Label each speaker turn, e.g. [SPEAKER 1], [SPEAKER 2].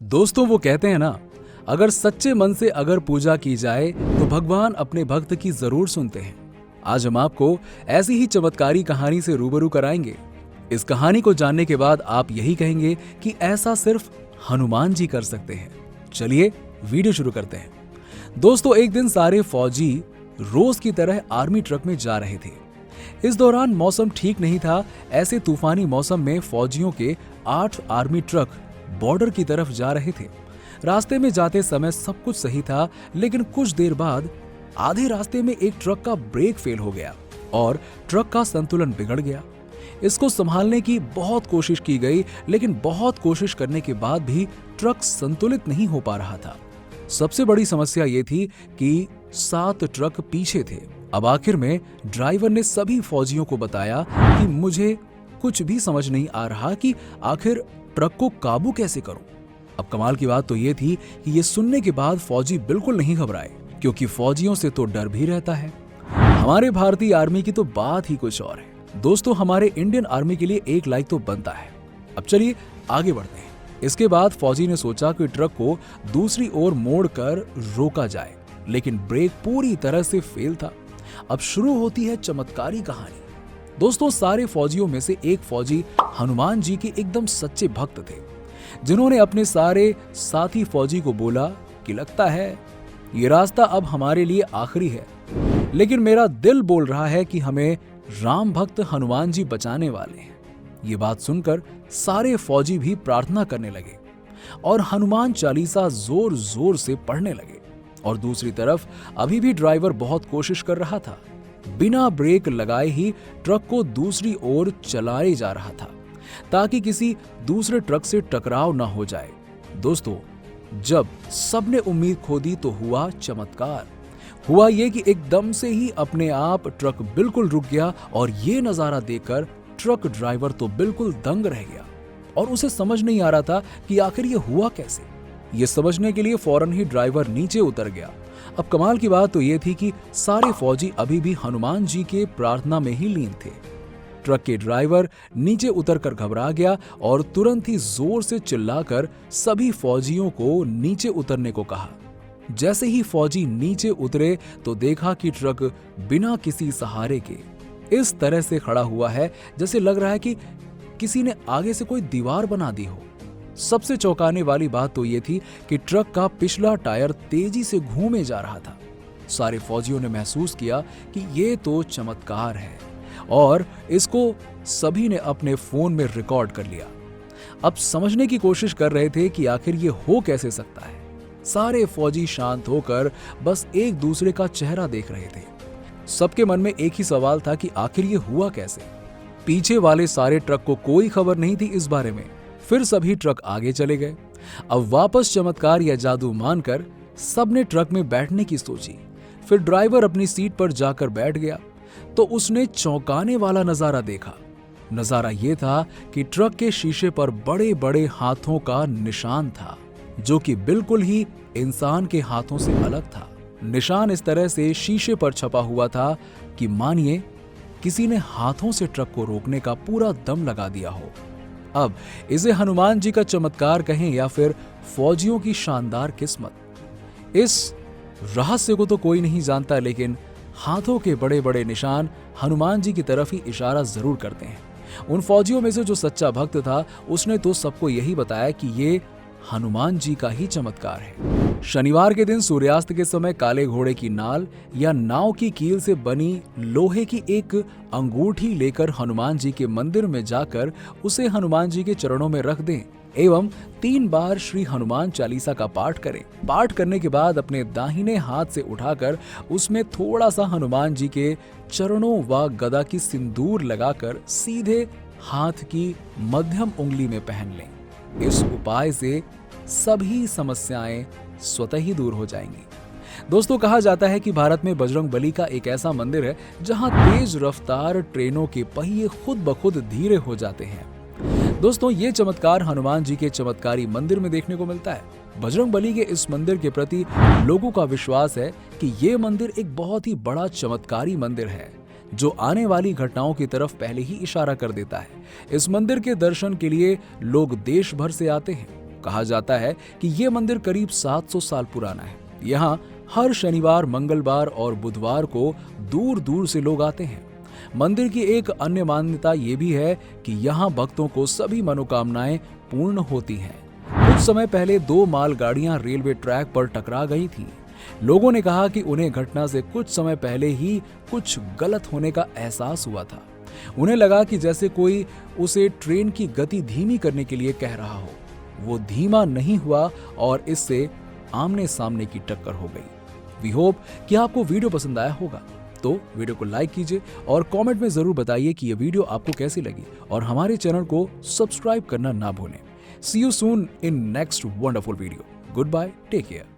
[SPEAKER 1] दोस्तों वो कहते हैं ना, अगर सच्चे मन से अगर पूजा की जाए तो भगवान अपने भक्त की जरूर सुनते हैं। आज हम आपको ऐसी ही चमत्कारी कहानी से रूबरू कराएंगे। इस कहानी को जानने के बाद आप यही कहेंगे कि ऐसा सिर्फ हनुमान जी कर सकते हैं। चलिए वीडियो शुरू करते हैं। दोस्तों एक दिन सारे फौजी रोज की तरह आर्मी ट्रक में जा रहे थे। इस दौरान मौसम ठीक नहीं था। ऐसे तूफानी मौसम में फौजियों के 8 आर्मी ट्रक बॉर्डर की तरफ जा रहे थे। रास्ते में जाते समय सब कुछ सही था, लेकिन कुछ देर बाद आधे रास्ते में एक ट्रक का ब्रेक फेल हो गया और ट्रक का संतुलन बिगड़ गया। इसको संभालने की बहुत कोशिश की गई, लेकिन बहुत कोशिश करने के बाद भी ट्रक संतुलित नहीं हो पा रहा था। सबसे बड़ी समस्या ये थी कि 7 ट्रक पीछे थे। अब आखिर में ड्राइवर ने सभी फौजियों को बताया कि मुझे कुछ भी समझ नहीं आ रहा कि आखिर ट्रक को काबू कैसे करूं। अब कमाल की बात तो ये थी कि ये सुनने के बाद फौजी बिल्कुल नहीं घबराए, क्योंकि फौजियों से तो डर भी रहता है। हमारे भारतीय आर्मी की तो बात ही कुछ और है। दोस्तों हमारे इंडियन आर्मी के लिए एक लाइक तो बनता है। अब चलिए आगे बढ़ते हैं। इसके बाद फौजी ने सोचा कि ट्रक को दूसरी ओर मोड़ कर रोका जाए, लेकिन ब्रेक पूरी तरह से फेल था। अब शुरू होती है चमत्कारी कहानी। दोस्तों सारे फौजियों में से एक फौजी हनुमान जी के एकदम सच्चे भक्त थे, जिन्होंने अपने सारे साथी फौजी को बोला कि लगता है ये रास्ता अब हमारे लिए आखिरी है, लेकिन मेरा दिल बोल रहा है कि हमें राम भक्त हनुमान जी बचाने वाले हैं। ये बात सुनकर सारे फौजी भी प्रार्थना करने लगे और हनुमान चालीसा जोर जोर से पढ़ने लगे। और दूसरी तरफ अभी भी ड्राइवर बहुत कोशिश कर रहा था। बिना ब्रेक लगाए ही ट्रक को दूसरी ओर चलाए जा रहा था, ताकि किसी दूसरे ट्रक से टकराव ना हो जाए। दोस्तों जब सबने उम्मीद खो दी तो हुआ चमत्कार। हुआ ये कि एकदम से ही अपने आप ट्रक बिल्कुल रुक गया और ये नजारा देखकर ट्रक ड्राइवर तो बिल्कुल दंग रह गया और उसे समझ नहीं आ रहा था कि आखिर ये हुआ कैसे। ये समझने के लिए फौरन ही ड्राइवर नीचे उतर गया। अब कमाल की बात तो ये थी कि सारे फौजी अभी भी हनुमान जी के प्रार्थना में ही लीन थे। ट्रक के ड्राइवर नीचे उतरकर घबरा गया और तुरंत ही जोर से चिल्लाकर सभी फौजियों को नीचे उतरने को कहा। जैसे ही फौजी नीचे उतरे तो देखा कि ट्रक बिना किसी सहारे के इस तरह से खड़ा हुआ है जैसे लग रहा है कि किसी ने आगे से कोई दीवार बना दी हो। सबसे चौंकाने वाली बात तो ये थी कि ट्रक का पिछला टायर तेजी से घूमे जा रहा था। सारे फौजियों ने महसूस किया कि ये तो चमत्कार है और इसको सभी ने अपने फोन में रिकॉर्ड कर लिया। अब समझने की कोशिश कर रहे थे कि आखिर ये हो कैसे सकता है। सारे फौजी शांत होकर बस एक दूसरे का चेहरा देख रहे थे। सबके मन में एक ही सवाल था कि आखिर ये हुआ कैसे। पीछे वाले सारे ट्रक को कोई खबर नहीं थी इस बारे में। फिर सभी ट्रक आगे चले गए। अब वापस चमत्कार या जादू मानकर सबने ट्रक में बैठने की सोची। फिर ड्राइवर अपनी सीट पर जाकर बैठ गया तो उसने चौंकाने वाला नजारा देखा। नजारा यह था कि ट्रक के शीशे पर बड़े बड़े हाथों का निशान था, जो कि बिल्कुल ही इंसान के हाथों से अलग था। निशान इस तरह से शीशे पर छपा हुआ था कि मानिए किसी ने हाथों से ट्रक को रोकने का पूरा दम लगा दिया हो। अब इसे हनुमान जी का चमत्कार कहें या फिर फौजियों की शानदार किस्मत, इस रहस्य को तो कोई नहीं जानता, लेकिन हाथों के बड़े बड़े निशान हनुमान जी की तरफ ही इशारा जरूर करते हैं। उन फौजियों में से जो सच्चा भक्त था उसने तो सबको यही बताया कि ये हनुमान जी का ही चमत्कार है। शनिवार के दिन सूर्यास्त के समय काले घोड़े की नाल या नाव की कील से बनी लोहे की एक अंगूठी लेकर हनुमान जी के मंदिर में जाकर उसे हनुमान जी के चरणों में रख दें एवं 3 बार श्री हनुमान चालीसा का पाठ करें। पाठ करने के बाद अपने दाहिने हाथ से उठाकर उसमें थोड़ा सा हनुमान जी के चरणों व गदा की सिंदूर लगाकर सीधे हाथ की मध्यम उंगली में पहन लें। इस उपाय से सभी समस्याएं स्वतः ही दूर हो जाएंगी। दोस्तों कहा जाता है कि भारत में बजरंगबली का एक ऐसा मंदिर है जहां तेज रफ्तार ट्रेनों के पहिए खुद ब खुद धीरे हो जाते हैं। दोस्तों ये चमत्कार हनुमान जी के चमत्कारी मंदिर में देखने को मिलता है। बजरंगबली के इस मंदिर के प्रति लोगों का विश्वास है कि ये मंदिर एक बहुत ही बड़ा चमत्कारी मंदिर है, जो आने वाली घटनाओं की तरफ पहले ही इशारा कर देता है। इस मंदिर के दर्शन के लिए लोग देश भर से आते हैं। कहा जाता है कि ये मंदिर करीब 700 साल पुराना है। यहाँ हर शनिवार, मंगलवार और बुधवार को दूर दूर से लोग आते हैं। मंदिर की एक अन्य मान्यता ये भी है कि यहाँ भक्तों को सभी मनोकामनाएं पूर्ण होती हैं। कुछ समय पहले 2 मालगाड़ियां रेलवे ट्रैक पर टकरा गई थीं। लोगों ने कहा कि उन्हें घटना से कुछ समय पहले ही कुछ गलत होने का एहसास हुआ था। उन्हें लगा कि जैसे कोई उसे ट्रेन की गति धीमी करने के लिए कह रहा हो। वो धीमा नहीं हुआ और इससे आमने सामने की टक्कर हो गई। वी होप कि आपको वीडियो पसंद आया होगा, तो वीडियो को लाइक कीजिए और कमेंट में जरूर बताइए कि यह वीडियो आपको कैसी लगी और हमारे चैनल को सब्सक्राइब करना ना भूलें। See you soon in next wonderful video. Goodbye. Take care.